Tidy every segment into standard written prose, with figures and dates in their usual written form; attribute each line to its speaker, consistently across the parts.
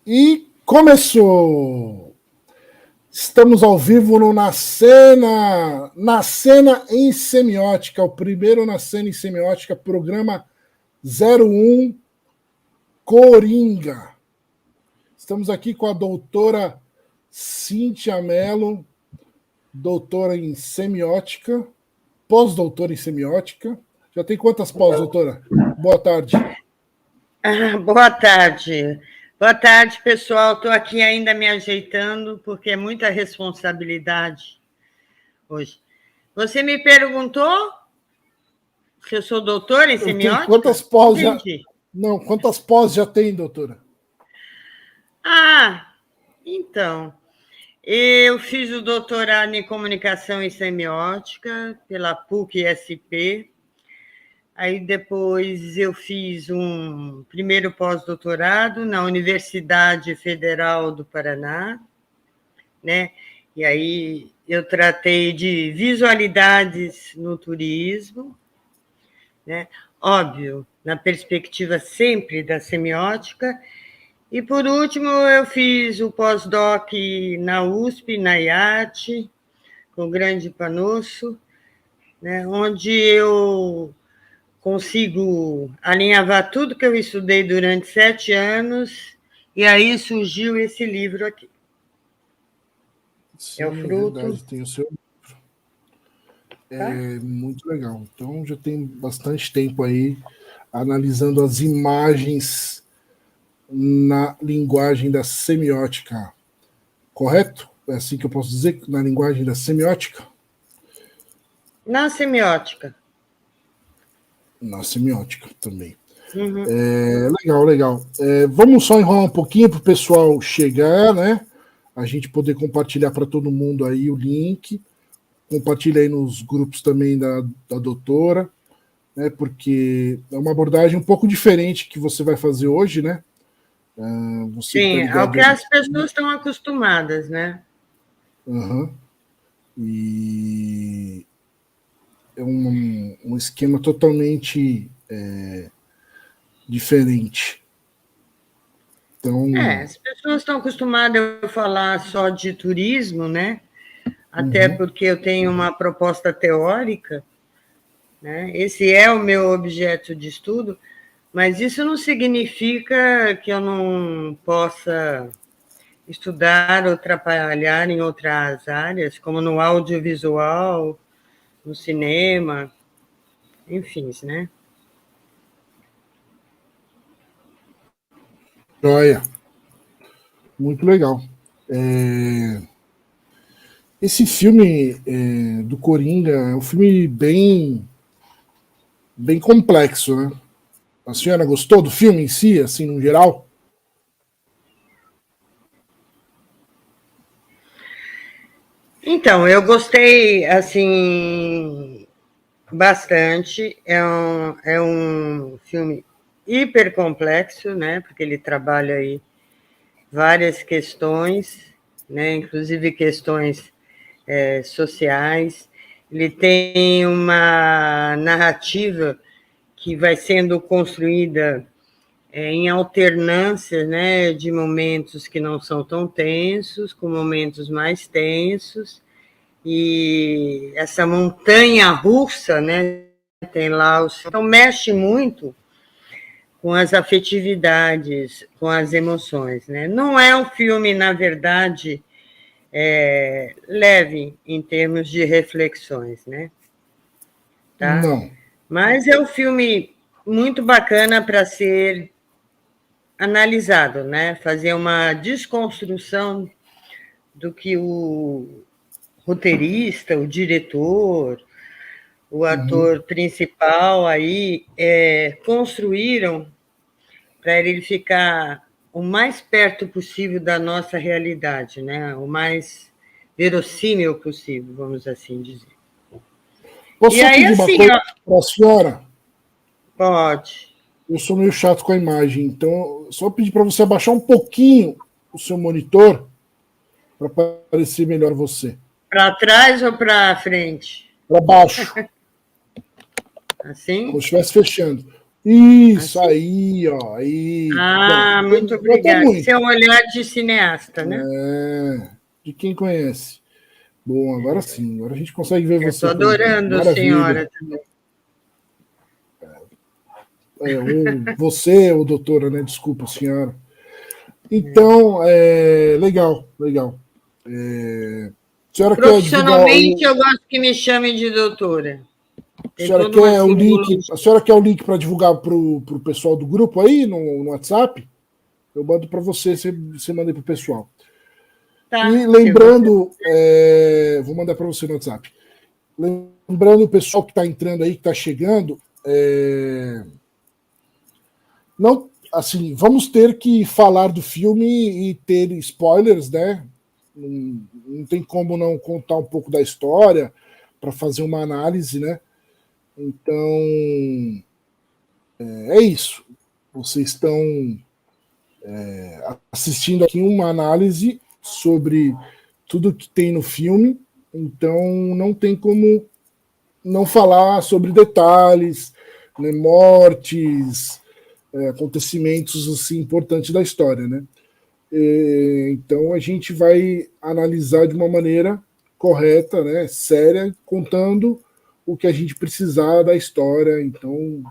Speaker 1: E começou! Estamos ao vivo no Na Cena em Semiótica, o primeiro Na Cena em Semiótica, programa 01 Coringa. Estamos aqui com a doutora Cíntia Mello, doutora em semiótica, pós-doutora em semiótica. Já tem quantas pós, doutora? Boa tarde.
Speaker 2: Boa tarde. Boa tarde, pessoal. Estou aqui ainda me ajeitando, porque é muita responsabilidade hoje. Você me perguntou se eu sou doutora em semiótica?
Speaker 1: Quantas pós já... Não, quantas pós já tem, doutora?
Speaker 2: Então, eu fiz o doutorado em comunicação e semiótica pela PUC-SP. Aí depois eu fiz um primeiro pós-doutorado na Universidade Federal do Paraná, né? E aí eu tratei de visualidades no turismo, né? Óbvio, na perspectiva sempre da semiótica. E por último eu fiz o pós-doc na USP, na IAT, com o Grande Panosso, né? Onde eu consigo alinhavar tudo que eu estudei durante 7 anos, e aí surgiu esse livro aqui.
Speaker 1: Sim,
Speaker 2: é o fruto.
Speaker 1: Verdade, tem o seu livro. É muito legal. Então já tem bastante tempo aí analisando as imagens na linguagem da semiótica. Correto? É assim que eu posso dizer? Na linguagem da semiótica?
Speaker 2: Na semiótica.
Speaker 1: Na semiótica também.
Speaker 2: Uhum.
Speaker 1: Legal. Vamos só enrolar um pouquinho para o pessoal chegar, né? A gente poder compartilhar para todo mundo aí o link. Compartilha aí nos grupos também da doutora, né? Porque é uma abordagem um pouco diferente que você vai fazer hoje, né?
Speaker 2: Sim, é o que as pessoas estão acostumadas, né?
Speaker 1: Uhum. E é um esquema totalmente diferente. Então,
Speaker 2: as pessoas estão acostumadas a falar só de turismo, né? Até porque eu tenho uma proposta teórica, né? Esse é o meu objeto de estudo, mas isso não significa que eu não possa estudar ou trabalhar em outras áreas, como no audiovisual, no cinema, enfim, né?
Speaker 1: joia. Muito legal. Esse filme do Coringa é um filme bem complexo, né? A senhora gostou do filme em si, assim, no geral?
Speaker 2: Então, eu gostei, assim, bastante. É um filme hiper complexo, né? Porque ele trabalha aí várias questões, né? Inclusive questões sociais. Ele tem uma narrativa que vai sendo construída em alternância, né, de momentos que não são tão tensos, com momentos mais tensos, e essa montanha russa, né, tem lá então mexe muito com as afetividades, com as emoções, né? Não é um filme, na verdade, leve em termos de reflexões, né? Tá?
Speaker 1: Não.
Speaker 2: Mas é um filme muito bacana para ser analisado, né? Fazer uma desconstrução do que o roteirista, o diretor, o ator principal aí construíram para ele ficar o mais perto possível da nossa realidade, né? O mais verossímil possível, vamos assim dizer.
Speaker 1: Posso
Speaker 2: E
Speaker 1: só
Speaker 2: aí,
Speaker 1: pedir uma
Speaker 2: assim,
Speaker 1: coisa para a senhora?
Speaker 2: pode.
Speaker 1: Eu sou meio chato com a imagem, então só pedir para você abaixar um pouquinho o seu monitor para aparecer melhor você.
Speaker 2: Para trás ou para frente?
Speaker 1: Para baixo.
Speaker 2: Assim?
Speaker 1: Como se estivesse fechando. Isso,
Speaker 2: Assim?
Speaker 1: aí, ó. Aí.
Speaker 2: Ah,
Speaker 1: Bom,
Speaker 2: muito
Speaker 1: gostou
Speaker 2: obrigada. Esse é
Speaker 1: muito.
Speaker 2: um olhar de cineasta, né?
Speaker 1: De quem conhece. Bom, agora sim. Agora a gente consegue ver
Speaker 2: Eu
Speaker 1: você
Speaker 2: estou
Speaker 1: por aqui.
Speaker 2: adorando a
Speaker 1: Maravilha.
Speaker 2: senhora também.
Speaker 1: Você, ou doutora, né? Desculpa, senhora. Então, legal, legal. A senhora quer divulgar
Speaker 2: Profissionalmente,
Speaker 1: o.
Speaker 2: eu gosto que me chamem de doutora.
Speaker 1: A
Speaker 2: Tem
Speaker 1: senhora
Speaker 2: toda uma
Speaker 1: quer o link?
Speaker 2: simbologia.
Speaker 1: A senhora quer o link para divulgar para o pessoal do grupo aí no WhatsApp? Eu mando para você, você manda para o pessoal. E
Speaker 2: Tá, se você...
Speaker 1: lembrando, vou mandar para você no WhatsApp. Lembrando o pessoal que está entrando aí, que está chegando, não, assim, vamos ter que falar do filme e ter spoilers, né? Não tem como não contar um pouco da história para fazer uma análise, né? Então, é isso. Vocês estão assistindo aqui uma análise sobre tudo que tem no filme, então não tem como não falar sobre detalhes, né, mortes, acontecimentos assim importantes da história, né? Então a gente vai analisar de uma maneira correta, né, séria, contando o que a gente precisar da história. Então,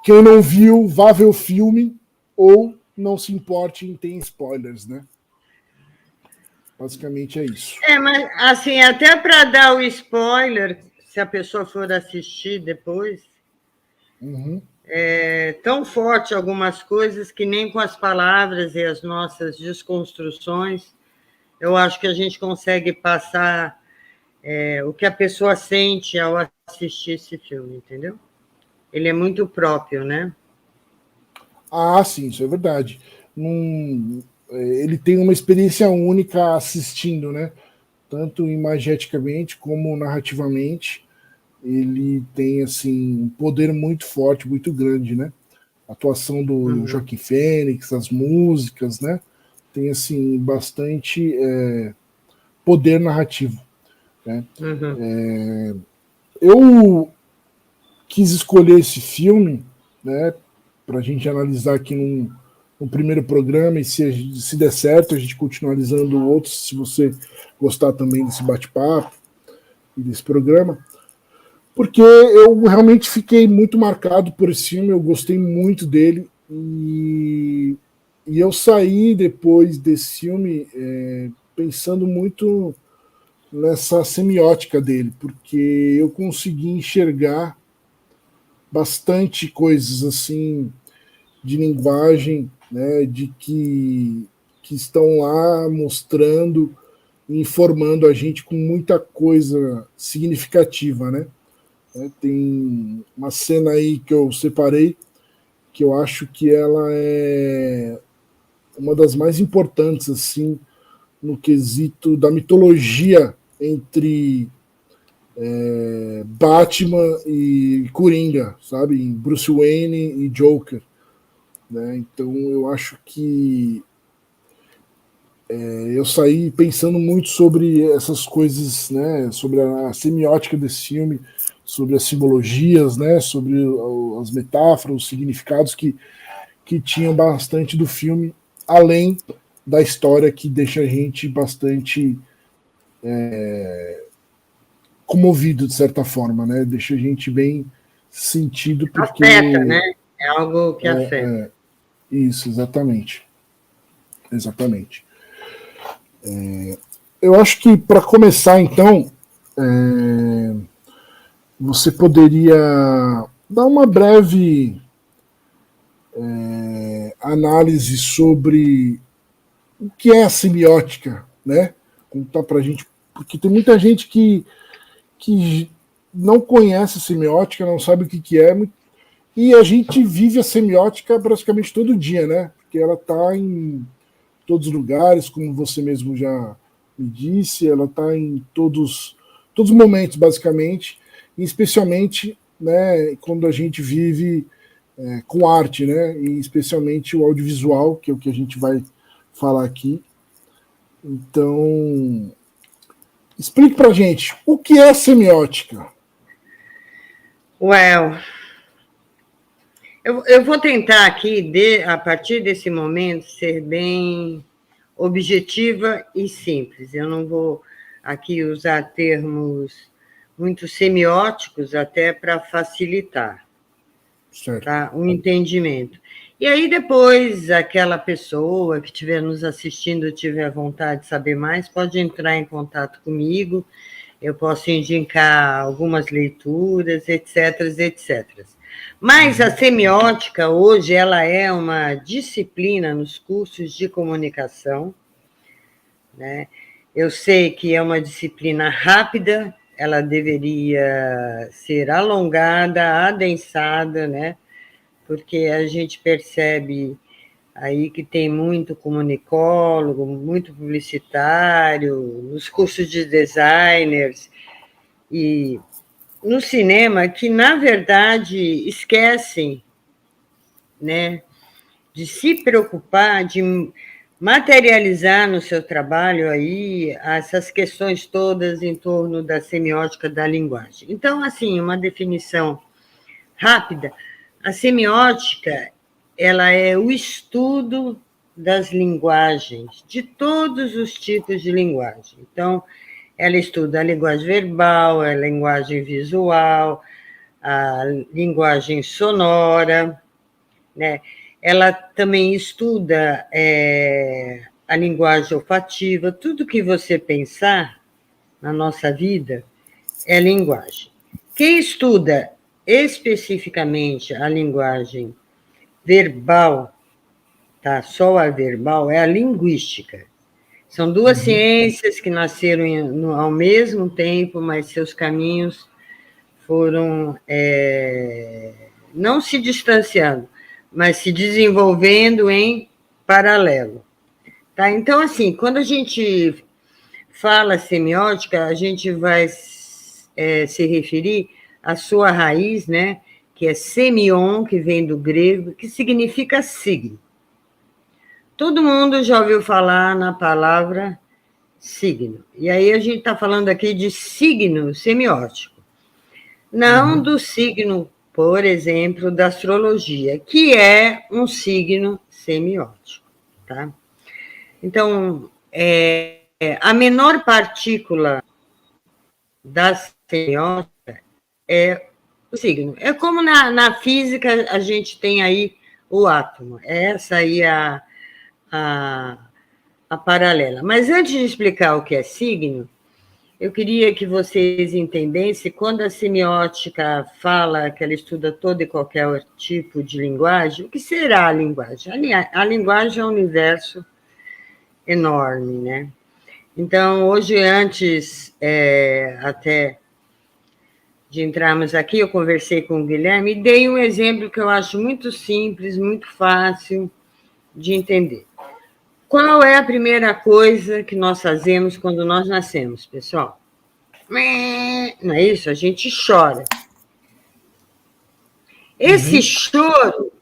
Speaker 1: quem não viu, vá ver o filme ou não se importe em ter spoilers, né? Basicamente é isso.
Speaker 2: Mas assim, até para dar o spoiler, se a pessoa for assistir depois,
Speaker 1: Uhum.
Speaker 2: é tão forte algumas coisas que nem com as palavras e as nossas desconstruções, eu acho que a gente consegue passar o que a pessoa sente ao assistir esse filme, entendeu? Ele é muito próprio, né?
Speaker 1: Ah, sim, isso é verdade. Ele tem uma experiência única assistindo, né? Tanto imageticamente como narrativamente. Ele tem assim um poder muito forte, muito grande, né? A atuação do
Speaker 2: Uhum.
Speaker 1: Joaquim Fênix, as músicas, né? Tem assim bastante poder narrativo, né?
Speaker 2: Uhum.
Speaker 1: Eu quis escolher esse filme, né? Para a gente analisar aqui no primeiro programa e se der certo a gente continua analisando outros, se você gostar também desse bate-papo e desse programa, porque eu realmente fiquei muito marcado por esse filme, eu gostei muito dele e eu saí depois desse filme pensando muito nessa semiótica dele, porque eu consegui enxergar bastante coisas assim de linguagem, né, que estão lá mostrando e informando a gente com muita coisa significativa, né? Tem uma cena aí que eu separei que eu acho que ela é uma das mais importantes assim no quesito da mitologia entre Batman e Coringa, sabe? Em Bruce Wayne e Joker, né? Então eu acho que eu saí pensando muito sobre essas coisas, né? Sobre a semiótica desse filme, sobre as simbologias, né? Sobre as metáforas, os significados que tinham bastante do filme, além da história que deixa a gente bastante comovido de certa forma, né? Deixa a gente bem sentido
Speaker 2: Afeta, né?
Speaker 1: porque
Speaker 2: É algo que afeta.
Speaker 1: isso, exatamente, exatamente. Eu acho que para começar, então, você poderia dar uma breve análise sobre o que é a semiótica, né? Contar para a gente, porque tem muita gente que não conhece a semiótica, não sabe o que é, e a gente vive a semiótica praticamente todo dia, né? Porque ela está em todos os lugares, como você mesmo já me disse, ela está em todos os momentos, basicamente, e especialmente, né, quando a gente vive com arte, né, e especialmente o audiovisual, que é o que a gente vai falar aqui. Então, explique para a gente o que é semiótica.
Speaker 2: Well, Eu vou tentar aqui, a partir desse momento, ser bem objetiva e simples. Eu não vou aqui usar termos muito semióticos, até para facilitar, tá? O entendimento. E aí, depois, aquela pessoa que estiver nos assistindo, tiver vontade de saber mais, pode entrar em contato comigo, eu posso indicar algumas leituras, etc, etc. Mas a semiótica, hoje, ela é uma disciplina nos cursos de comunicação, né? Eu sei que é uma disciplina rápida, ela deveria ser alongada, adensada, né? Porque a gente percebe aí que tem muito comunicólogo, muito publicitário, nos cursos de designers e no cinema, que, na verdade, esquecem, né, de se preocupar, de materializar no seu trabalho aí essas questões todas em torno da semiótica da linguagem. Então, assim, uma definição rápida, a semiótica, ela é o estudo das linguagens, de todos os tipos de linguagem. Então, ela estuda a linguagem verbal, a linguagem visual, a linguagem sonora, né? Ela também estuda a linguagem olfativa, tudo que você pensar na nossa vida é linguagem. Quem estuda especificamente a linguagem verbal, tá? Só a verbal, é a linguística. São duas ciências que nasceram ao mesmo tempo, mas seus caminhos foram não se distanciando, mas se desenvolvendo em paralelo. Tá? Então, assim, quando a gente fala semiótica, a gente vai se referir à sua raiz, né, que é semion, que vem do grego, que significa signo. Todo mundo já ouviu falar na palavra signo. E aí a gente está falando aqui de signo semiótico. Não do signo, por exemplo, da astrologia, que é um signo semiótico. Tá? Então, a menor partícula da semiótica é o signo. É como na física a gente tem aí o átomo. Essa aí é a paralela. Mas antes de explicar o que é signo, eu queria que vocês entendessem, quando a semiótica fala que ela estuda todo e qualquer tipo de linguagem, o que será a linguagem? A linguagem é um universo enorme, né? Então, hoje, antes até de entrarmos aqui, eu conversei com o Guilherme e dei um exemplo que eu acho muito simples, muito fácil de entender. Qual é a primeira coisa que nós fazemos quando nós nascemos, pessoal? Não é isso? A gente chora. Esse choro,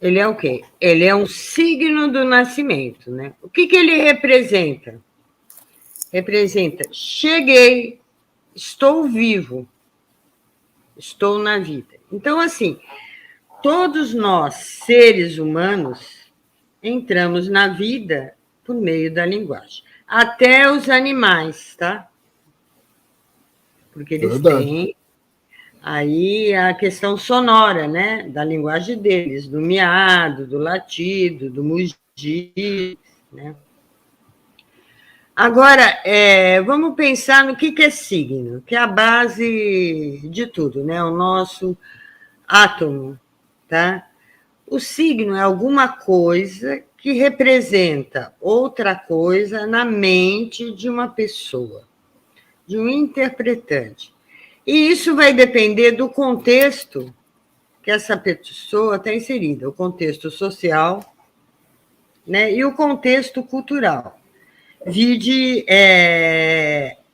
Speaker 2: ele é o quê? Ele é um signo do nascimento, né? O que ele representa? Representa, cheguei, estou vivo, estou na vida. Então, assim, todos nós, seres humanos, entramos na vida por meio da linguagem. Até os animais, tá? Porque eles têm aí a questão sonora, né? Da linguagem deles, do miado, do latido, do mugir, né? Agora, vamos pensar no que é signo, que é a base de tudo, né? O nosso átomo, tá? O signo é alguma coisa que representa outra coisa na mente de uma pessoa, de um interpretante. E isso vai depender do contexto que essa pessoa está inserida, o contexto social, né, e o contexto cultural. Vide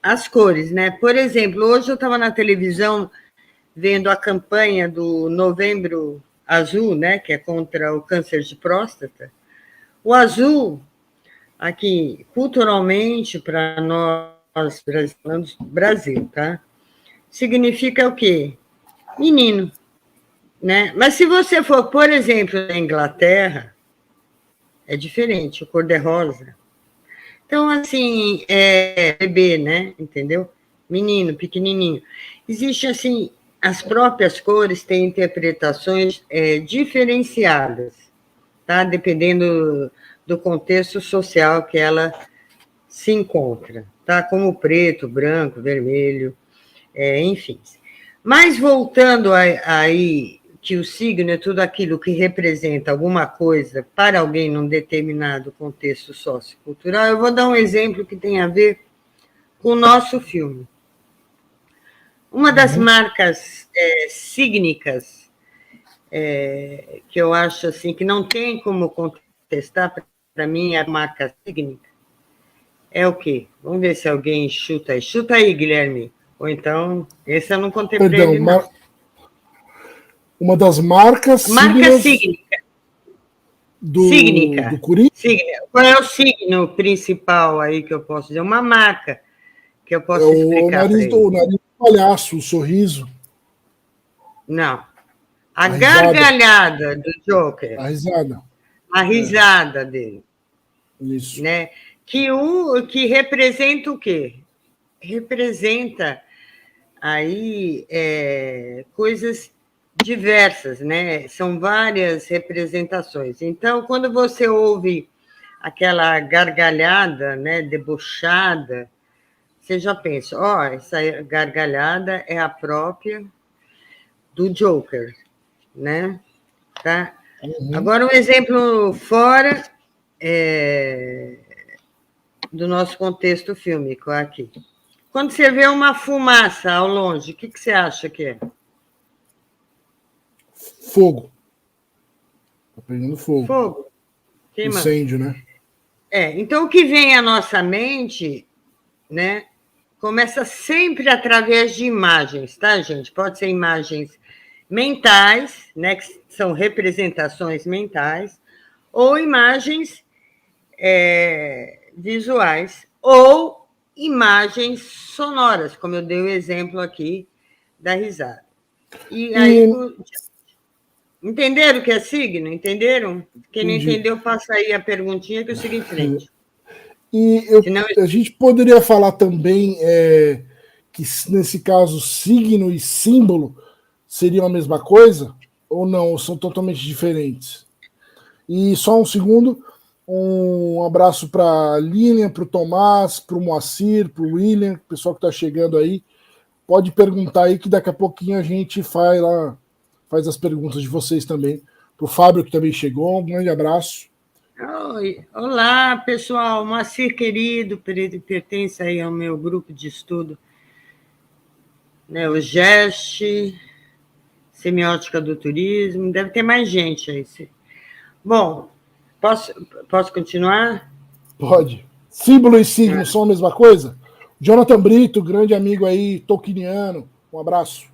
Speaker 2: as cores, né? Por exemplo, hoje eu estava na televisão vendo a campanha do Novembro Azul, né, que é contra o câncer de próstata. O azul, aqui, culturalmente, para nós brasileiros, Brasil, tá? Significa o quê? Menino. né? Mas se você for, por exemplo, na Inglaterra, é diferente, o cor-de-rosa. Então, assim, bebê, né? Entendeu? Menino, pequenininho. Existe, assim, as próprias cores têm interpretações diferenciadas, tá? Dependendo do contexto social que ela se encontra, tá? Como preto, branco, vermelho, enfim. Mas voltando aí, que o signo é tudo aquilo que representa alguma coisa para alguém num determinado contexto sociocultural, eu vou dar um exemplo que tem a ver com o nosso filme. Uma das marcas sígnicas que eu acho assim que não tem como contestar, para mim, a marca sígnica é o quê? Vamos ver se alguém chuta aí. Chuta aí, Guilherme. Ou então, esse eu não contei para ele, não.
Speaker 1: Uma das marcas
Speaker 2: Marca
Speaker 1: signas
Speaker 2: sígnica.
Speaker 1: do Corinthians.
Speaker 2: Qual é o signo principal aí que eu posso dizer? Uma marca que eu posso explicar para ele.
Speaker 1: O nariz do palhaço, o sorriso.
Speaker 2: Não. A gargalhada do Joker.
Speaker 1: A risada.
Speaker 2: A risada dele.
Speaker 1: Isso.
Speaker 2: Né? Que representa o quê? Representa aí coisas diversas, né? São várias representações. Então, quando você ouve aquela gargalhada, né, debochada, você já pensa, essa gargalhada é a própria do Joker, né? Tá? Agora, um exemplo fora do nosso contexto fílmico aqui. Quando você vê uma fumaça ao longe, o que você acha que é?
Speaker 1: Fogo. Tá pegando fogo.
Speaker 2: Fogo.
Speaker 1: Incêndio, né?
Speaker 2: Então, o que vem à nossa mente, né, começa sempre através de imagens, tá, gente? Pode ser imagens mentais, né, que são representações mentais, ou imagens visuais, ou imagens sonoras, como eu dei o exemplo aqui da risada. E aí, entenderam o que é signo? Entenderam? Quem não entendeu, passa aí a perguntinha que eu sigo em frente.
Speaker 1: E a gente poderia falar também que, nesse caso, signo e símbolo seriam a mesma coisa? Ou não? Ou são totalmente diferentes? E só um segundo, um abraço para a Lilian, para o Tomás, para o Moacir, para o William, pessoal que está chegando aí. Pode perguntar aí que daqui a pouquinho a gente faz as perguntas de vocês também. Para o Fábio, que também chegou, um grande abraço.
Speaker 2: Oi. Olá, pessoal. Moacir querido, pertence aí ao meu grupo de estudo, né, o GEST, Semiótica do Turismo, deve ter mais gente aí. Bom, posso continuar?
Speaker 1: Pode. Símbolo e signo são a mesma coisa? Jonathan Brito, grande amigo aí, tolkieniano, um abraço.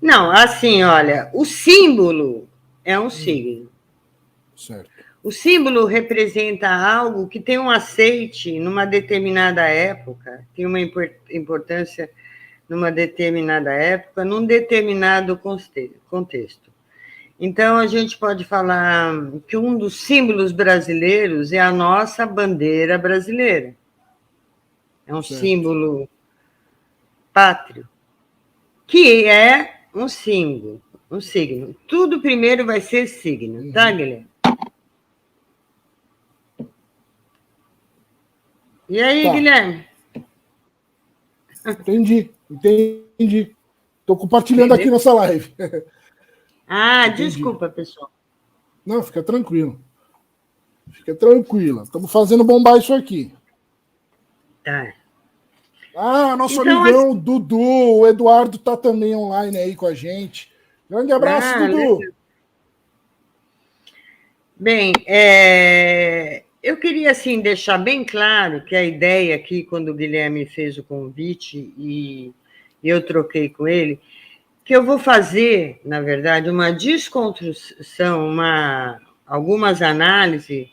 Speaker 2: Não, assim, olha, o símbolo é um signo.
Speaker 1: Certo.
Speaker 2: O símbolo representa algo que tem um aceite numa determinada época, tem uma importância numa determinada época, num determinado contexto. Então, a gente pode falar que um dos símbolos brasileiros é a nossa bandeira brasileira. É um símbolo pátrio, que é um símbolo, um signo. Tudo primeiro vai ser signo, tá, Guilherme? E aí, Guilherme?
Speaker 1: Entendi. Estou compartilhando aqui nossa live.
Speaker 2: Desculpa, pessoal.
Speaker 1: Não, fica tranquilo. Fica tranquila. Estamos fazendo bombar isso aqui.
Speaker 2: Tá.
Speaker 1: Nosso amigão, assim, Dudu, o Eduardo tá também online aí com a gente. Grande abraço, Dudu.
Speaker 2: Legal. Bem, eu queria assim deixar bem claro que a ideia aqui, quando o Guilherme fez o convite e eu troquei com ele, que eu vou fazer, na verdade, uma desconstrução, algumas análises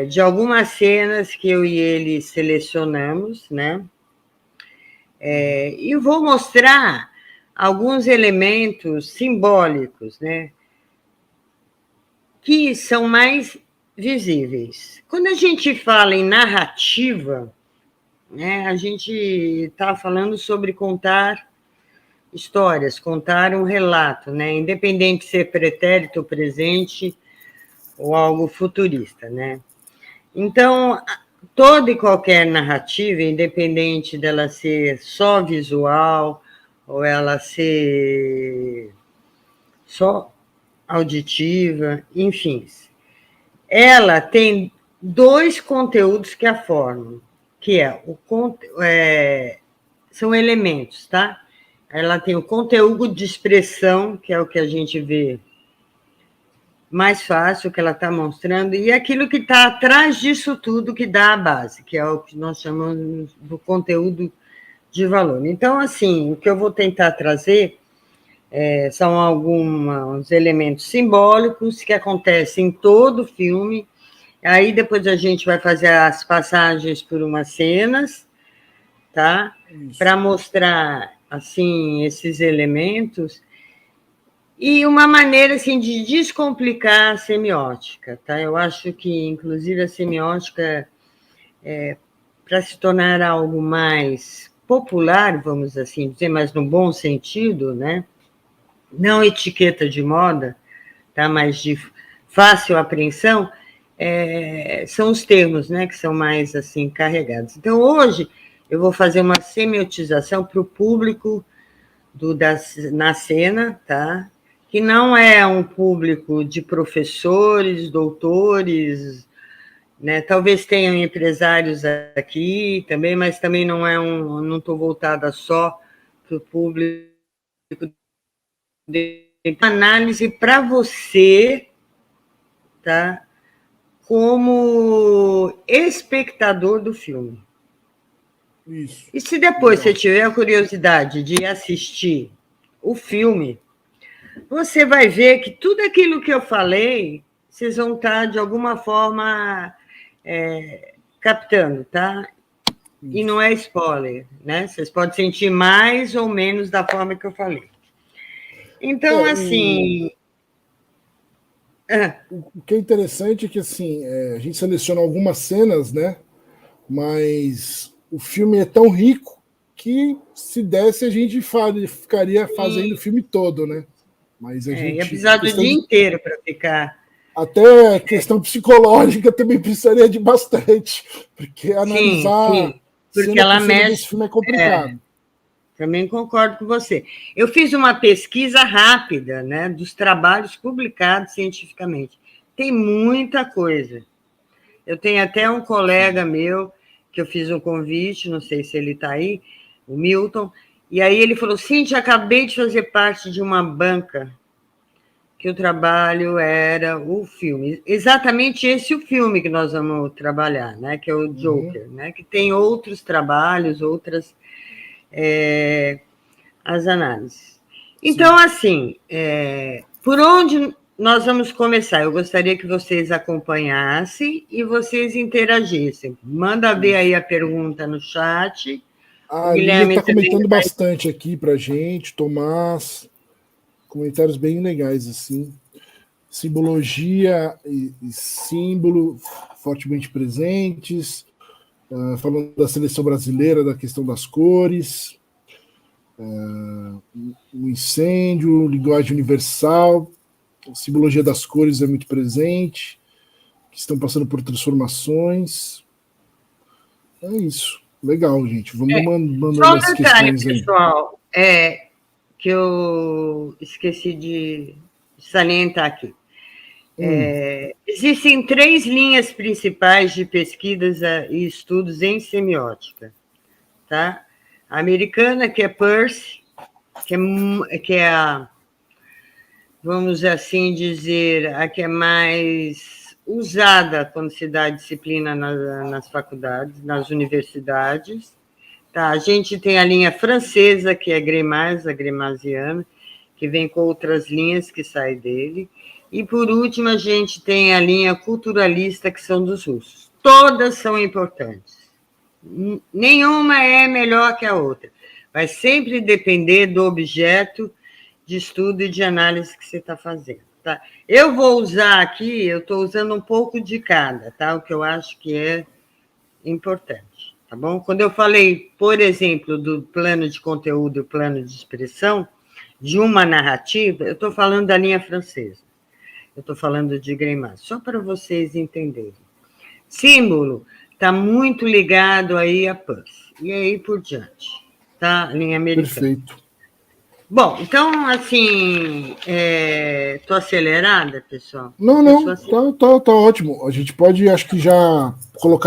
Speaker 2: de algumas cenas que eu e ele selecionamos, né? E vou mostrar alguns elementos simbólicos, né, que são mais visíveis. Quando a gente fala em narrativa, né, a gente está falando sobre contar histórias, contar um relato, né, independente de ser pretérito, presente ou algo futurista, né? Então, toda e qualquer narrativa, independente dela ser só visual ou ela ser só auditiva, enfim, ela tem dois conteúdos que a formam, que são elementos, tá? Ela tem o conteúdo de expressão, que é o que a gente vê mais fácil, que ela está mostrando, e aquilo que está atrás disso tudo que dá a base, que é o que nós chamamos do conteúdo de valor. Então, assim, o que eu vou tentar trazer são alguns elementos simbólicos que acontecem em todo o filme. Aí depois a gente vai fazer as passagens por umas cenas, tá? Para mostrar assim esses elementos e uma maneira assim de descomplicar a semiótica, tá? Eu acho que inclusive a semiótica para se tornar algo mais popular, vamos assim dizer, mas no bom sentido, né? Não etiqueta de moda, tá? Mas de fácil apreensão, são os termos, né, que são mais assim carregados. Então, hoje, eu vou fazer uma semiotização para o público na cena, tá? Que não é um público de professores, doutores, né? Talvez tenham empresários aqui também, mas também não estou voltada só para o público de análise para você, tá? Como espectador do filme.
Speaker 1: Isso.
Speaker 2: E se depois você tiver a curiosidade de assistir o filme, você vai ver que tudo aquilo que eu falei, vocês vão estar, de alguma forma, captando, tá? E não é spoiler, né? Vocês podem sentir mais ou menos da forma que eu falei. Então, assim...
Speaker 1: O que é interessante é que, assim, a gente seleciona algumas cenas, né? Mas o filme é tão rico que, se desse, a gente ficaria fazendo o filme todo, né? Mas a gente...
Speaker 2: ia precisar do dia inteiro para ficar...
Speaker 1: Até a questão psicológica também precisaria de bastante, porque analisar
Speaker 2: sim, porque ela mexe...
Speaker 1: desse filme é complicado.
Speaker 2: Também concordo com você. Eu fiz uma pesquisa rápida, né, dos trabalhos publicados cientificamente. Tem muita coisa. Eu tenho até um colega meu, que eu fiz um convite, não sei se ele está aí, o Milton, e aí ele falou, Cíntia, acabei de fazer parte de uma banca que o trabalho era o filme. Exatamente esse o filme que nós vamos trabalhar, né, que é o Joker, né, que tem outros trabalhos, outras... as análises. Então, assim, por onde nós vamos começar? Eu gostaria que vocês acompanhassem e vocês interagissem. Manda ver aí a pergunta no chat.
Speaker 1: A Guilherme está comentando bastante aqui para gente, Tomás, comentários bem legais, assim. Simbologia e símbolo fortemente presentes, falando da seleção brasileira, da questão das cores, o incêndio, linguagem universal, a simbologia das cores é muito presente, que estão passando por transformações. É isso. Legal, gente. Vamos mandando as questões aí.
Speaker 2: Pessoal, que eu esqueci de salientar aqui. Existem 3 linhas principais de pesquisas e estudos em semiótica, tá? A americana, que é Peirce, que é a, vamos assim dizer, a que é mais usada quando se dá disciplina nas faculdades, nas universidades. Tá? A gente tem a linha francesa, que é Greimas, a Greimasiana, que vem com outras linhas que saem dele. E, por último, a gente tem a linha culturalista, que são dos russos. Todas são importantes. Nenhuma é melhor que a outra. Vai sempre depender do objeto de estudo e de análise que você está fazendo. Tá? Eu vou usar aqui, eu estou usando um pouco de cada, tá? O que eu acho que é importante, tá bom? Quando eu falei, por exemplo, do plano de conteúdo e plano de expressão, de uma narrativa, eu estou falando da linha francesa, eu estou falando de Greimas, só para vocês entenderem. Símbolo está muito ligado aí a PUF, e aí por diante, tá? Linha americana.
Speaker 1: Perfeito.
Speaker 2: Bom, então, assim, estou acelerada, pessoal?
Speaker 1: Não, tá ótimo. A gente pode, acho que já colocar